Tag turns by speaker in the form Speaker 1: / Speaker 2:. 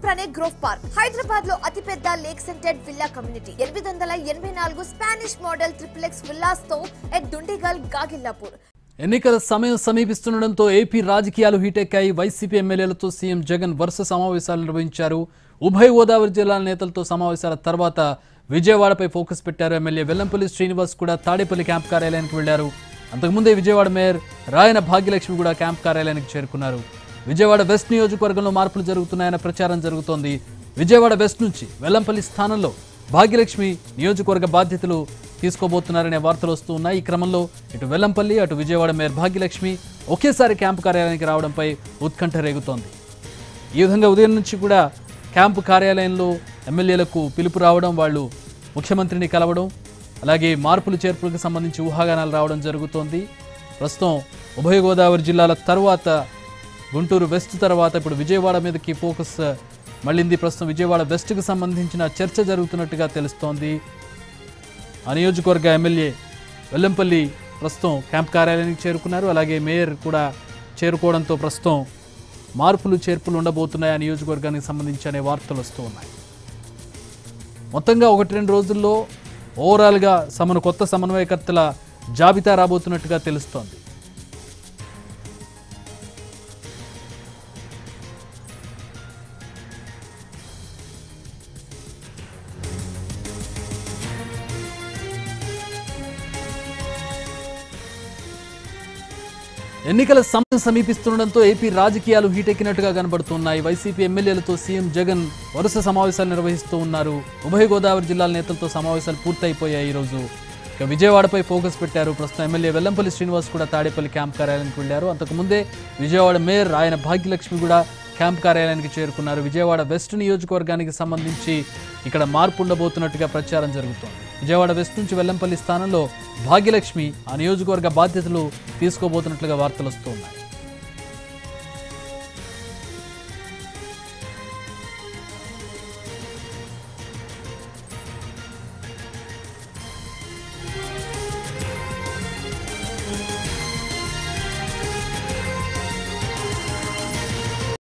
Speaker 1: పక్కనే grove park. Hyderabad లో అతిపెద్ద lake scented villa community. 884 Spanish model triplex villas తో ఎట్ దుండిగల్ గాగిల్లాపూర్.
Speaker 2: ఎన్నికల సమయం సమీపిస్తుండటంతో ఏపీ రాజకీయాలు హీటెక్కాయి. వైసీపీ ఎమ్మెల్యేలతో సీఎం జగన్ వరుస సమావేశాలు నిర్వహించారు. ఉభయ గోదావరి జిల్లాల నేతలతో సమావేశాల తర్వాత విజయవాడపై ఫోకస్ పెట్టారు. ఎమ్మెల్యే వెల్లంపల్లి శ్రీనివాస్ కూడా తాడేపల్లి క్యాంప్ కార్యాలయానికి వెళ్లారు. అంతకుముందే విజయవాడ మేయర్ రాయన భాగ్యలక్ష్మి కూడా క్యాంప్ కార్యాలయానికి చేరుకున్నారు. విజయవాడ వెస్ట్ నియోజకవర్గంలో మార్పులు జరుగుతున్నాయన్న ప్రచారం జరుగుతోంది. విజయవాడ వెస్ట్ నుంచి వెల్లంపల్లి స్థానంలో భాగ్యలక్ష్మి నియోజకవర్గ బాధ్యతలు తీసుకోబోతున్నారనే వార్తలు వస్తూ ఉన్నాయి. ఈ క్రమంలో ఇటు వెల్లంపల్లి అటు విజయవాడ మేయర్ భాగ్యలక్ష్మి ఒకేసారి క్యాంపు కార్యాలయానికి రావడంపై ఉత్కంఠ రేగుతోంది. ఈ విధంగా ఉదయం నుంచి కూడా క్యాంపు కార్యాలయంలో ఎమ్మెల్యేలకు పిలుపు రావడం, వాళ్ళు ముఖ్యమంత్రిని కలవడం, అలాగే మార్పులు చేర్పులకు సంబంధించి ఊహాగానాలు రావడం జరుగుతోంది. ప్రస్తుతం ఉభయ గోదావరి జిల్లాల తర్వాత గుంటూరు వెస్ట్ తర్వాత ఇప్పుడు విజయవాడ మీదకి ఫోకస్ మళ్ళింది. ప్రస్తుతం విజయవాడ వెస్ట్కి సంబంధించిన చర్చ జరుగుతున్నట్టుగా తెలుస్తోంది. ఆ నియోజకవర్గ ఎమ్మెల్యే వెల్లంపల్లి ప్రస్తుతం క్యాంప్ కార్యాలయానికి చేరుకున్నారు. అలాగే మేయర్ కూడా చేరుకోవడంతో ప్రస్తుతం మార్పులు చేర్పులు ఉండబోతున్నాయి ఆ నియోజకవర్గానికి సంబంధించి అనే వార్తలు వస్తూ ఉన్నాయి. మొత్తంగా 1-2 రోజుల్లో ఓవరాల్గా కొత్త సమన్వయకర్తల జాబితా రాబోతున్నట్టుగా తెలుస్తోంది. ఎన్నికల సమయం సమీపిస్తుండటంతో ఏపీ రాజకీయాలు హీటెక్కినట్టుగా కనబడుతున్నాయి. వైసీపీ ఎమ్మెల్యేలతో సీఎం జగన్ వరుస సమావేశాలు నిర్వహిస్తూ ఉన్నారు. ఉభయ గోదావరి జిల్లాల నేతలతో సమావేశాలు పూర్తయిపోయాయి. ఈరోజు ఇక విజయవాడపై ఫోకస్ పెట్టారు. ప్రస్తుతం ఎమ్మెల్యే వెల్లంపల్లి శ్రీనివాస్ కూడా తాడేపల్లి క్యాంప్ కార్యాలయానికి వెళ్లారు. అంతకుముందే విజయవాడ మేయర్ ఆయన భాగ్యలక్ష్మి కూడా క్యాంప్ కార్యాలయానికి చేరుకున్నారు. విజయవాడ వెస్ట్ నియోజకవర్గానికి సంబంధించి ఇక్కడ మార్పు ఉండబోతున్నట్టుగా ప్రచారం జరుగుతోంది. విజయవాడ వెస్ట్ నుంచి వెల్లంపల్లి స్థానంలో భాగ్యలక్ష్మి ఆ నియోజకవర్గ బాధ్యతలు తీసుకోబోతున్నట్లుగా వార్తలు వస్తున్నాయి.